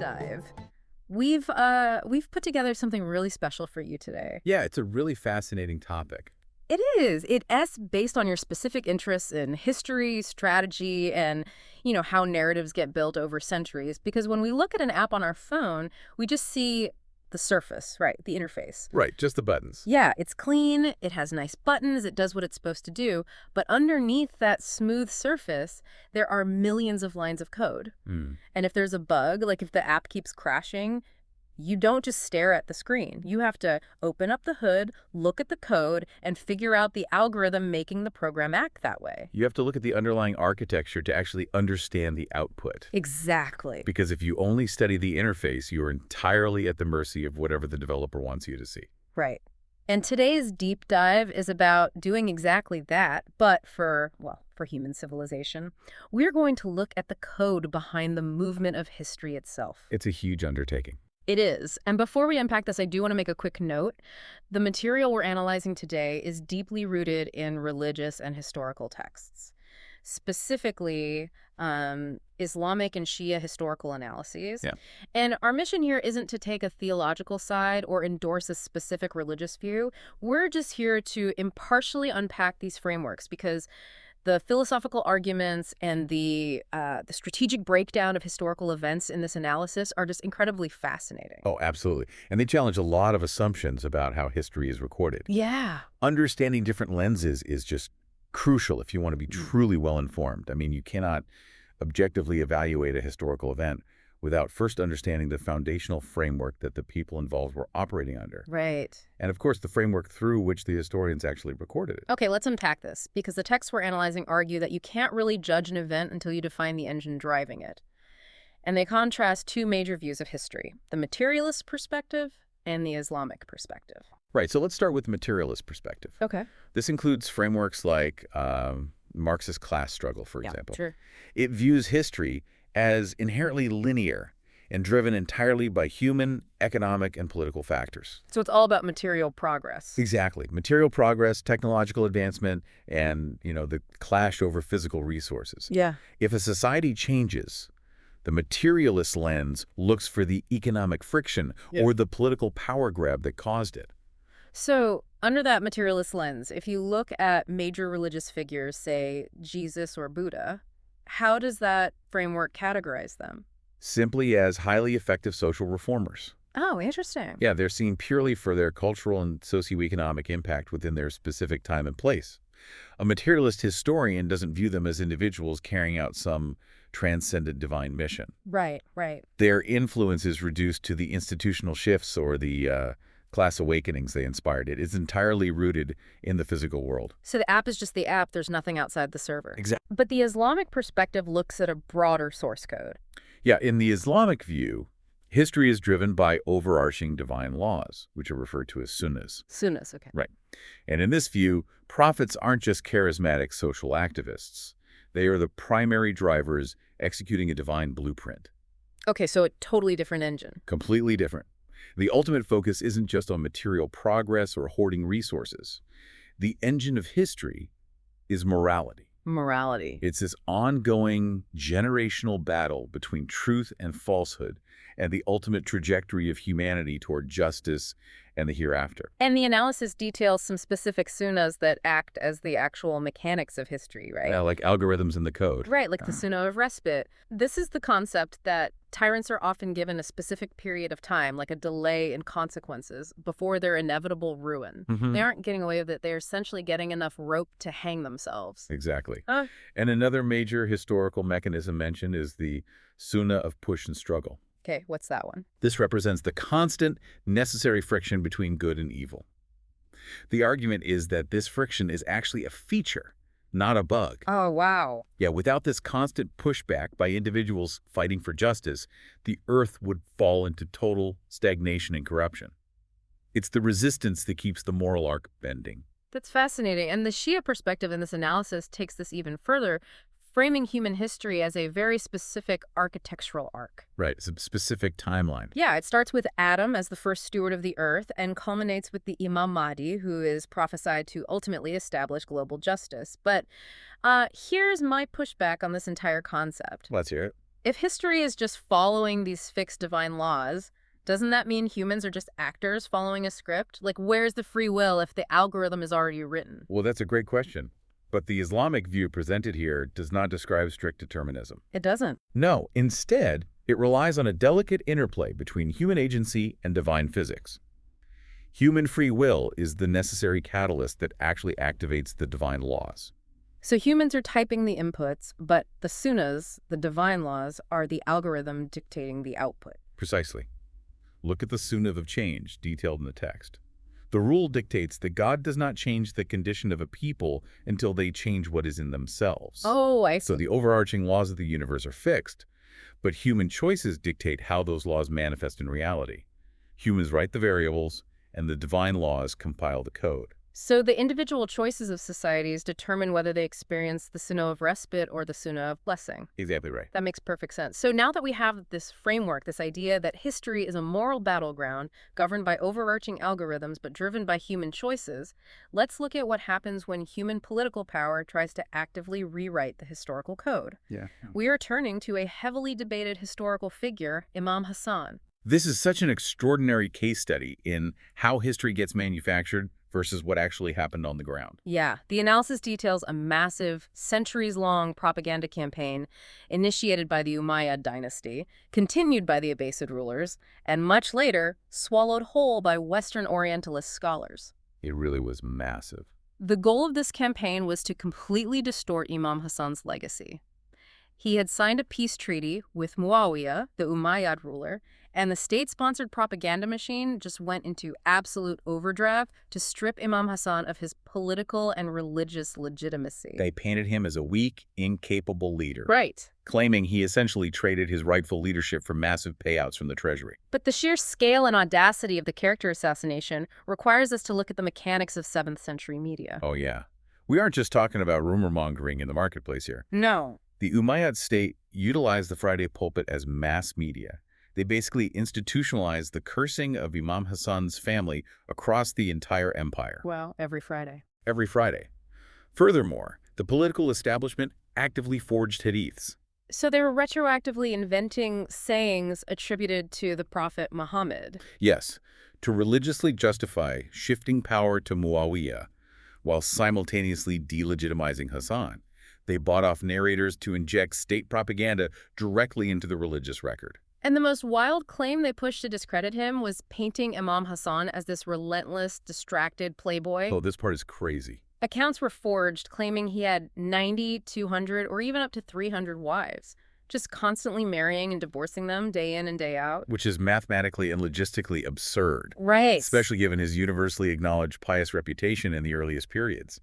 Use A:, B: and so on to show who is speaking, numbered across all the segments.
A: dive, we've put together something really special for you today.
B: Yeah, it's a really fascinating topic.
A: It is. It's based on your specific interests in history, strategy, and, how narratives get built over centuries. Because when we look at an app on our phone, we just see the surface, right? The interface.
B: Right, just the buttons.
A: Yeah, it's clean, it has nice buttons, it does what it's supposed to do, but underneath that smooth surface, there are millions of lines of code.
B: Mm.
A: And if there's a bug, like if the app keeps crashing, you don't just stare at the screen. You have to open up the hood, look at the code, and figure out the algorithm making the program act that way.
B: You have to look at the underlying architecture to actually understand the output.
A: Exactly.
B: Because if you only study the interface, you are entirely at the mercy of whatever the developer wants you to see.
A: Right. And today's deep dive is about doing exactly that, but for human civilization. We're going to look at the code behind the movement of history itself.
B: It's a huge undertaking.
A: It is. And before we unpack this, I do want to make a quick note. The material we're analyzing today is deeply rooted in religious and historical texts, specifically Islamic and Shia historical analyses.
B: Yeah.
A: And our mission here isn't to take a theological side or endorse a specific religious view. We're just here to impartially unpack these frameworks because the philosophical arguments and the strategic breakdown of historical events in this analysis are just incredibly fascinating.
B: Oh, absolutely. And they challenge a lot of assumptions about how history is recorded.
A: Yeah.
B: Understanding different lenses is just crucial if you want to be truly well-informed. I mean, you cannot objectively evaluate a historical event without first understanding the foundational framework that the people involved were operating under.
A: Right.
B: And of course, the framework through which the historians actually recorded it.
A: Okay, let's unpack this, because the texts we're analyzing argue that you can't really judge an event until you define the engine driving it. And they contrast two major views of history, the materialist perspective and the Islamic perspective.
B: Right, so let's start with the materialist perspective.
A: Okay.
B: This includes frameworks like Marxist class struggle, for example.
A: Sure.
B: It views history as inherently linear and driven entirely by human, economic, and political factors.
A: So it's all about material progress.
B: Exactly. Material progress, technological advancement, and, the clash over physical resources.
A: Yeah.
B: If a society changes, the materialist lens looks for the economic friction or the political power grab that caused it.
A: So under that materialist lens, if you look at major religious figures, say Jesus or Buddha, how does that framework categorize them?
B: Simply as highly effective social reformers.
A: Oh, interesting.
B: Yeah, they're seen purely for their cultural and socioeconomic impact within their specific time and place. A materialist historian doesn't view them as individuals carrying out some transcendent divine mission.
A: Right, right.
B: Their influence is reduced to the institutional shifts or the class awakenings they inspired. It is entirely rooted in the physical world.
A: So the app is just the app. There's nothing outside the server.
B: Exactly.
A: But the Islamic perspective looks at a broader source code.
B: Yeah, in the Islamic view, history is driven by overarching divine laws, which are referred to as sunnahs.
A: Sunnahs, okay.
B: Right. And in this view, prophets aren't just charismatic social activists. They are the primary drivers executing a divine blueprint.
A: Okay, so a totally different engine.
B: Completely different. The ultimate focus isn't just on material progress or hoarding resources. The engine of history is morality.
A: Morality.
B: It's this ongoing generational battle between truth and falsehood and the ultimate trajectory of humanity toward justice and the hereafter.
A: And the analysis details some specific sunnahs that act as the actual mechanics of history, right?
B: Like algorithms in the code.
A: Right, like the sunnah of respite. This is the concept that tyrants are often given a specific period of time, like a delay in consequences, before their inevitable ruin. They aren't getting away with it. They're essentially getting enough rope to hang themselves.
B: Exactly. And another major historical mechanism mentioned is the sunnah of push and struggle.
A: Okay, what's that one?
B: This represents the constant, necessary friction between good and evil. The argument is that this friction is actually a feature, not a bug.
A: Oh, wow.
B: Yeah, without this constant pushback by individuals fighting for justice, the earth would fall into total stagnation and corruption. It's the resistance that keeps the moral arc bending.
A: That's fascinating. And the Shia perspective in this analysis takes this even further, framing human history as a very specific architectural arc.
B: Right, it's a specific timeline.
A: Yeah, it starts with Adam as the first steward of the earth and culminates with the Imam Mahdi, who is prophesied to ultimately establish global justice. But here's my pushback on this entire concept.
B: Let's hear it.
A: If history is just following these fixed divine laws, doesn't that mean humans are just actors following a script? Like, where's the free will if the algorithm is already written?
B: Well, that's a great question. But the Islamic view presented here does not describe strict determinism.
A: It doesn't.
B: No, instead, it relies on a delicate interplay between human agency and divine physics. Human free will is the necessary catalyst that actually activates the divine laws.
A: So humans are typing the inputs, but the sunnas, the divine laws, are the algorithm dictating the output.
B: Precisely. Look at the sunnah of change detailed in the text. The rule dictates that God does not change the condition of a people until they change what is in themselves.
A: Oh, I
B: So
A: see.
B: the overarching laws of the universe are fixed, but human choices dictate how those laws manifest in reality. Humans write the variables, and the divine laws compile the code.
A: So the individual choices of societies determine whether they experience the sunnah of respite or the sunnah of blessing.
B: Exactly right.
A: That makes perfect sense. So now that we have this framework, this idea that history is a moral battleground governed by overarching algorithms but driven by human choices, let's look at what happens when human political power tries to actively rewrite the historical code.
B: Yeah.
A: We are turning to a heavily debated historical figure, Imam Hasan.
B: This is such an extraordinary case study in how history gets manufactured versus what actually happened on the ground.
A: Yeah, the analysis details a massive, centuries-long propaganda campaign initiated by the Umayyad dynasty, continued by the Abbasid rulers, and much later swallowed whole by Western Orientalist scholars.
B: It really was massive.
A: The goal of this campaign was to completely distort Imam Hasan's legacy. He had signed a peace treaty with Muawiyah, the Umayyad ruler, and the state-sponsored propaganda machine just went into absolute overdrive to strip Imam Hasan of his political and religious legitimacy.
B: They painted him as a weak, incapable leader,
A: Right.
B: claiming he essentially traded his rightful leadership for massive payouts from the treasury.
A: But the sheer scale and audacity of the character assassination requires us to look at the mechanics of 7th century media.
B: Oh yeah. We aren't just talking about rumor-mongering in the marketplace here.
A: No.
B: The Umayyad state utilized the Friday pulpit as mass media. They basically institutionalized the cursing of Imam Hasan's family across the entire empire.
A: Well, every Friday.
B: Every Friday. Furthermore, the political establishment actively forged hadiths.
A: So they were retroactively inventing sayings attributed to the Prophet Muhammad.
B: Yes, to religiously justify shifting power to Muawiyah while simultaneously delegitimizing Hasan. They bought off narrators to inject state propaganda directly into the religious record.
A: And the most wild claim they pushed to discredit him was painting Imam Hasan as this relentless, distracted playboy.
B: Oh, this part is crazy.
A: Accounts were forged claiming he had 90, 200, or even up to 300 wives, just constantly marrying and divorcing them day in and day out.
B: Which is mathematically and logistically absurd.
A: Right.
B: Especially given his universally acknowledged pious reputation in the earliest periods.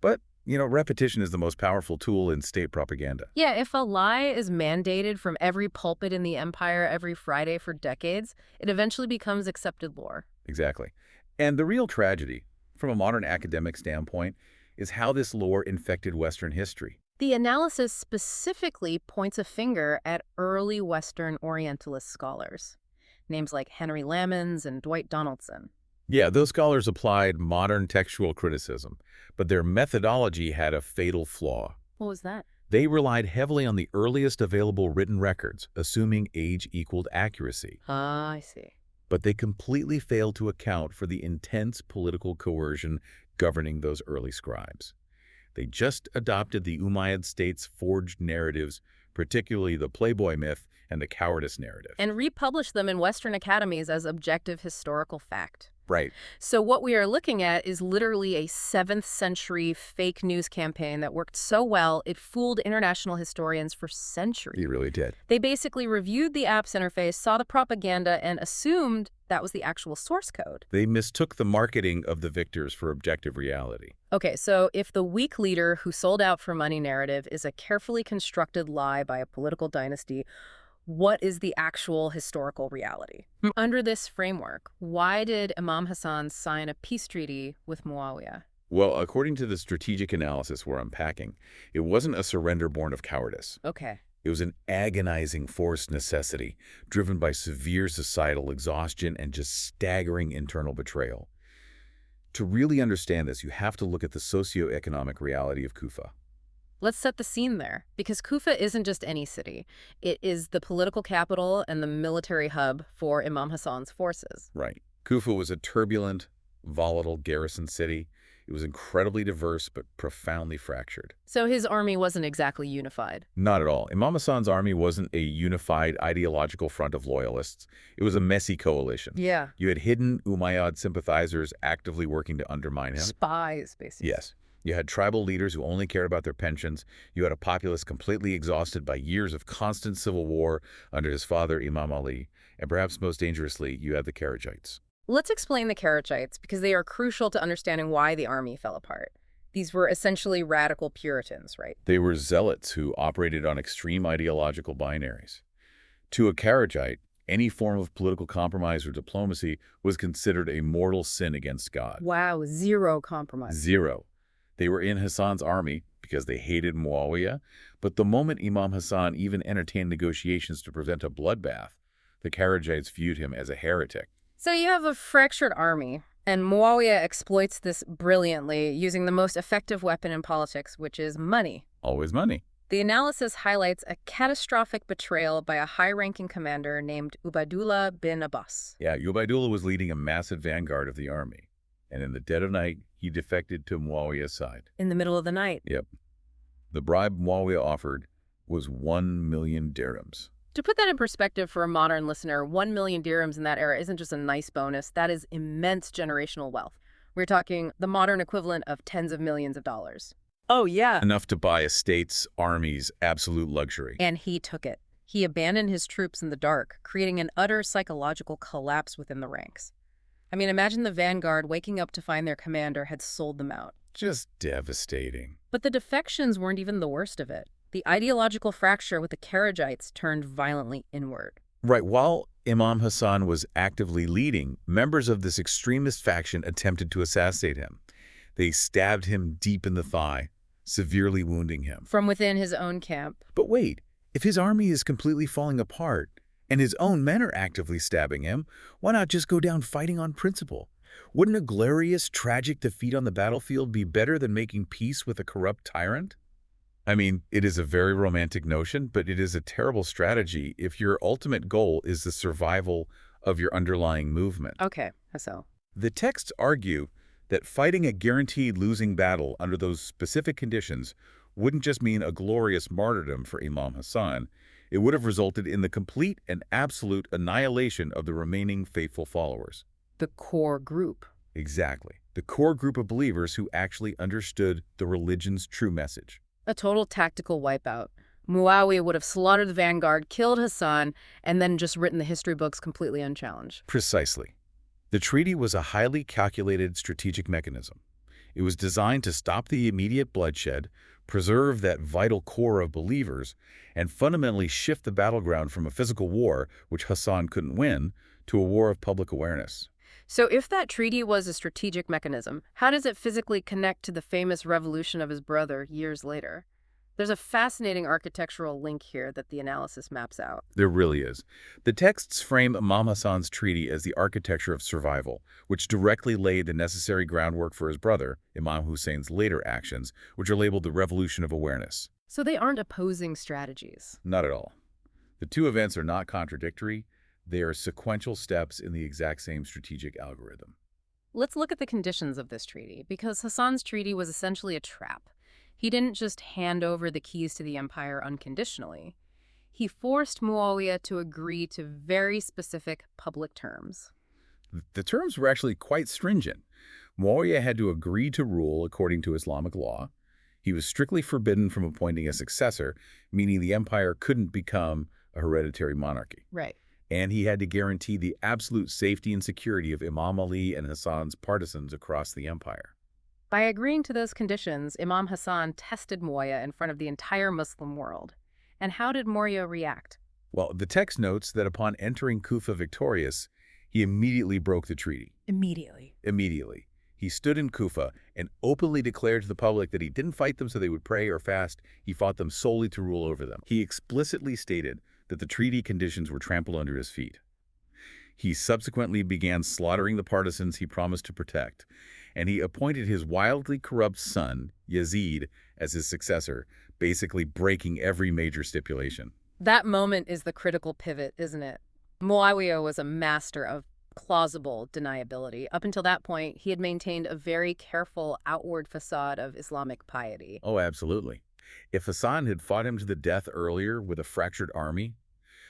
B: But, repetition is the most powerful tool in state propaganda.
A: Yeah, if a lie is mandated from every pulpit in the empire every Friday for decades, it eventually becomes accepted lore.
B: Exactly. And the real tragedy, from a modern academic standpoint, is how this lore infected Western history.
A: The analysis specifically points a finger at early Western Orientalist scholars, names like Henry Lamons and Dwight Donaldson.
B: Yeah, those scholars applied modern textual criticism, but their methodology had a fatal flaw.
A: What was that?
B: They relied heavily on the earliest available written records, assuming age equaled accuracy.
A: Ah, I see.
B: But they completely failed to account for the intense political coercion governing those early scribes. They just adopted the Umayyad state's forged narratives, particularly the Playboy myth and the cowardice narrative.
A: And republished them in Western academies as objective historical fact.
B: Right.
A: So what we are looking at is literally a 7th century fake news campaign that worked so well it fooled international historians for centuries.
B: It really did.
A: They basically reviewed the app's interface, saw the propaganda, and assumed that was the actual source code.
B: They mistook the marketing of the victors for objective reality.
A: Okay, so if the weak leader who sold out for money narrative is a carefully constructed lie by a political dynasty, what is the actual historical reality? Under this framework, why did Imam Hasan sign a peace treaty with Muawiyah?
B: Well, according to the strategic analysis we're unpacking, it wasn't a surrender born of cowardice.
A: Okay.
B: It was an agonizing forced necessity, driven by severe societal exhaustion and just staggering internal betrayal. To really understand this, you have to look at the socioeconomic reality of Kufa.
A: Let's set the scene there, because Kufa isn't just any city. It is the political capital and the military hub for Imam Hasan's forces.
B: Right. Kufa was a turbulent, volatile garrison city. It was incredibly diverse but profoundly fractured.
A: So his army wasn't exactly unified.
B: Not at all. Imam Hasan's army wasn't a unified ideological front of loyalists. It was a messy coalition.
A: Yeah.
B: You had hidden Umayyad sympathizers actively working to undermine him.
A: Spies, basically.
B: Yes. You had tribal leaders who only cared about their pensions. You had a populace completely exhausted by years of constant civil war under his father, Imam Ali. And perhaps most dangerously, you had the Kharijites.
A: Let's explain the Kharijites, because they are crucial to understanding why the army fell apart. These were essentially radical Puritans, right?
B: They were zealots who operated on extreme ideological binaries. To a Kharijite, any form of political compromise or diplomacy was considered a mortal sin against God.
A: Wow, zero compromise.
B: Zero. They were in Hassan's army because they hated Muawiyah, but the moment Imam Hasan even entertained negotiations to prevent a bloodbath, the Kharijites viewed him as a heretic.
A: So you have a fractured army, and Muawiyah exploits this brilliantly, using the most effective weapon in politics, which is money.
B: Always money.
A: The analysis highlights a catastrophic betrayal by a high-ranking commander named Ubaidullah bin Abbas.
B: Yeah, Ubaidullah was leading a massive vanguard of the army, and in the dead of night, he defected to Muawiyah's side.
A: In the middle of the night.
B: Yep. The bribe Muawiyah offered was 1 million dirhams.
A: To put that in perspective for a modern listener, 1 million dirhams in that era isn't just a nice bonus. That is immense generational wealth. We're talking the modern equivalent of tens of millions of dollars. Oh, yeah.
B: Enough to buy a state's army's absolute luxury.
A: And he took it. He abandoned his troops in the dark, creating an utter psychological collapse within the ranks. I mean, imagine the vanguard waking up to find their commander had sold them out.
B: Just devastating.
A: But the defections weren't even the worst of it. The ideological fracture with the Kharijites turned violently inward.
B: Right, while Imam Hasan was actively leading, members of this extremist faction attempted to assassinate him. They stabbed him deep in the thigh, severely wounding him.
A: From within his own camp.
B: But wait, if his army is completely falling apart and his own men are actively stabbing him, why not just go down fighting on principle? Wouldn't a glorious, tragic defeat on the battlefield be better than making peace with a corrupt tyrant? I mean, it is a very romantic notion, but it is a terrible strategy if your ultimate goal is the survival of your underlying movement.
A: Okay, so.
B: The texts argue that fighting a guaranteed losing battle under those specific conditions wouldn't just mean a glorious martyrdom for Imam Hasan. It would have resulted in the complete and absolute annihilation of the remaining faithful followers.
A: The core group.
B: Exactly. The core group of believers who actually understood the religion's true message.
A: A total tactical wipeout. Muawiyah would have slaughtered the vanguard, killed Hasan, and then just written the history books completely unchallenged.
B: Precisely. The treaty was a highly calculated strategic mechanism. It was designed to stop the immediate bloodshed, preserve that vital core of believers, and fundamentally shift the battleground from a physical war, which Hasan couldn't win, to a war of public awareness.
A: So if that treaty was a strategic mechanism, how does it physically connect to the famous revolution of his brother years later? There's a fascinating architectural link here that the analysis maps out.
B: There really is. The texts frame Imam Hasan's treaty as the architecture of survival, which directly laid the necessary groundwork for his brother, Imam Hussein's later actions, which are labeled the Revolution of Awareness.
A: So they aren't opposing strategies.
B: Not at all. The two events are not contradictory. They are sequential steps in the exact same strategic algorithm.
A: Let's look at the conditions of this treaty, because Hasan's treaty was essentially a trap. He didn't just hand over the keys to the empire unconditionally. He forced Muawiyah to agree to very specific public terms.
B: The terms were actually quite stringent. Muawiyah had to agree to rule according to Islamic law. He was strictly forbidden from appointing a successor, meaning the empire couldn't become a hereditary monarchy.
A: Right.
B: And he had to guarantee the absolute safety and security of Imam Ali and Hasan's partisans across the empire.
A: By agreeing to those conditions, Imam Hasan tested Muawiyah in front of the entire Muslim world. And how did Muawiyah react?
B: Well, the text notes that upon entering Kufa victorious, he immediately broke the treaty. Immediately. He stood in Kufa and openly declared to the public that he didn't fight them so they would pray or fast. He fought them solely to rule over them. He explicitly stated that the treaty conditions were trampled under his feet. He subsequently began slaughtering the partisans he promised to protect, and he appointed his wildly corrupt son, Yazid, as his successor, basically breaking every major stipulation.
A: That moment is the critical pivot, isn't it? Muawiyah was a master of plausible deniability. Up until that point, he had maintained a very careful outward facade of Islamic piety.
B: Oh, absolutely. If Hassan had fought him to the death earlier with a fractured army,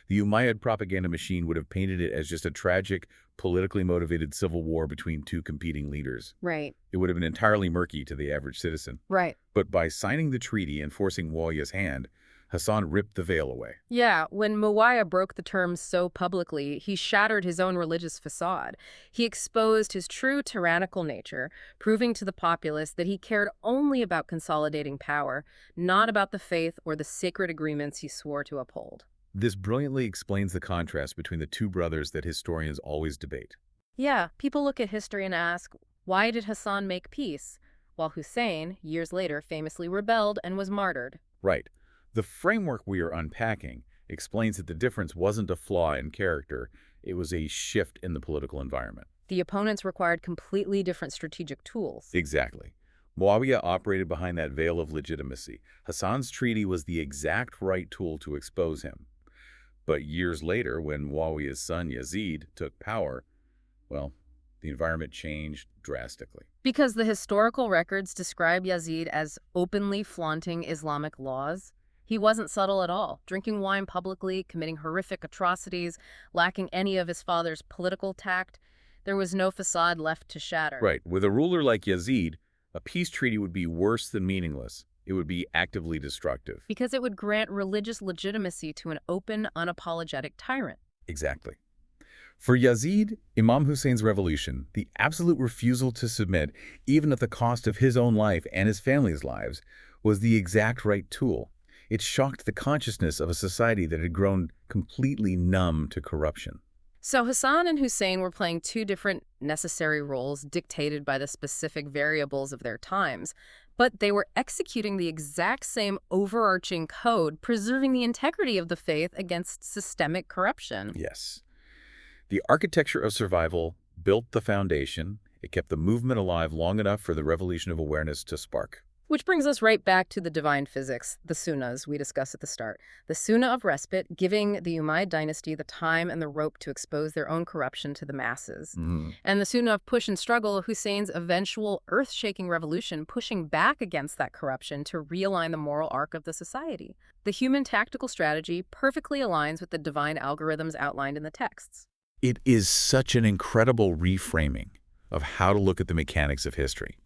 B: the Umayyad propaganda machine would have painted it as just a tragic, politically motivated civil war between two competing leaders.
A: Right,
B: It would have been entirely murky to the average citizen.
A: right.
B: But by signing the treaty and forcing Muawiyah's hand, Hassan ripped the veil away.
A: Yeah, when Muawiyah broke the terms so publicly, he shattered his own religious facade. He exposed his true tyrannical nature, proving to the populace that he cared only about consolidating power, not about the faith or the sacred agreements he swore to uphold.
B: This brilliantly explains the contrast between the two brothers that historians always debate.
A: Yeah, people look at history and ask, why did Hassan make peace, while Hussein, years later, famously rebelled and was martyred?
B: Right. The framework we are unpacking explains that the difference wasn't a flaw in character, it was a shift in the political environment.
A: The opponents required completely different strategic tools.
B: Exactly. Muawiyah operated behind that veil of legitimacy. Hassan's treaty was the exact right tool to expose him. But years later, when Muawiyah's son Yazid took power, well, the environment changed drastically.
A: Because the historical records describe Yazid as openly flaunting Islamic laws. He wasn't subtle at all, drinking wine publicly, committing horrific atrocities, lacking any of his father's political tact. There was no facade left to shatter.
B: Right. With a ruler like Yazid, a peace treaty would be worse than meaningless. It would be actively destructive.
A: Because it would grant religious legitimacy to an open, unapologetic tyrant.
B: Exactly. For Yazid, Imam Hussein's revolution, the absolute refusal to submit, even at the cost of his own life and his family's lives, was the exact right tool. It shocked the consciousness of a society that had grown completely numb to corruption.
A: So Hassan and Hussein were playing two different necessary roles dictated by the specific variables of their times, but they were executing the exact same overarching code, preserving the integrity of the faith against systemic corruption.
B: Yes. The architecture of survival built the foundation. It kept the movement alive long enough for the revolution of awareness to spark.
A: Which brings us right back to the divine physics, the sunnahs we discussed at the start. The sunnah of respite, giving the Umayyad dynasty the time and the rope to expose their own corruption to the masses. And the sunnah of push and struggle, Hussein's eventual earth-shaking revolution, pushing back against that corruption to realign the moral arc of the society. The human tactical strategy perfectly aligns with the divine algorithms outlined in the texts.
B: It is such an incredible reframing of how to look at the mechanics of history.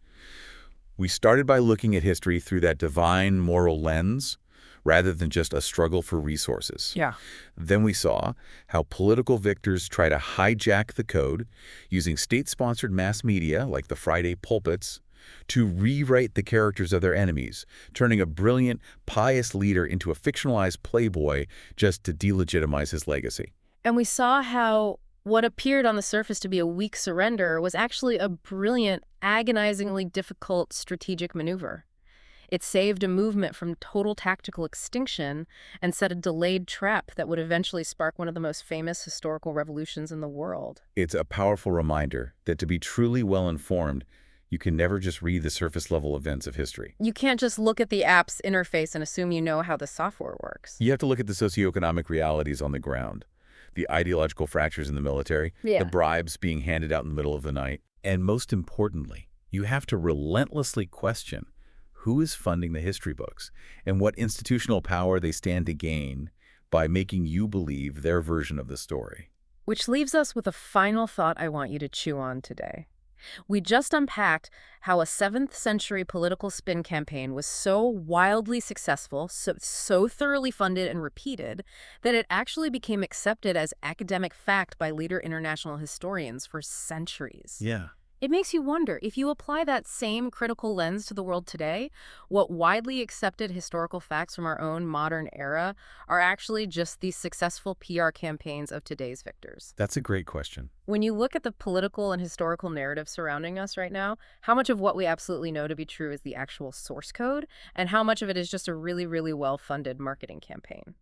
B: We started by looking at history through that divine moral lens, rather than just a struggle for resources.
A: Yeah.
B: Then we saw how political victors try to hijack the code using state-sponsored mass media, like the Friday pulpits, to rewrite the characters of their enemies, turning a brilliant, pious leader into a fictionalized playboy just to delegitimize his legacy.
A: And we saw how what appeared on the surface to be a weak surrender was actually a brilliant, agonizingly difficult strategic maneuver. It saved a movement from total tactical extinction and set a delayed trap that would eventually spark one of the most famous historical revolutions in the world.
B: It's a powerful reminder that to be truly well-informed, you can never just read the surface-level events of history.
A: You can't just look at the app's interface and assume you know how the software works.
B: You have to look at the socioeconomic realities on the ground, the ideological fractures in the military,
A: Yeah.
B: the bribes being handed out in the middle of the night, and most importantly, you have to relentlessly question who is funding the history books and what institutional power they stand to gain by making you believe their version of the story.
A: Which leaves us with a final thought I want you to chew on today. We just unpacked how a 7th century political spin campaign was so wildly successful, so thoroughly funded and repeated, that it actually became accepted as academic fact by leader international historians for centuries.
B: Yeah.
A: It makes you wonder, if you apply that same critical lens to the world today, what widely accepted historical facts from our own modern era are actually just these successful PR campaigns of today's victors.
B: That's a great question.
A: When you look at the political and historical narrative surrounding us right now, how much of what we absolutely know to be true is the actual source code, and how much of it is just a really, really well-funded marketing campaign?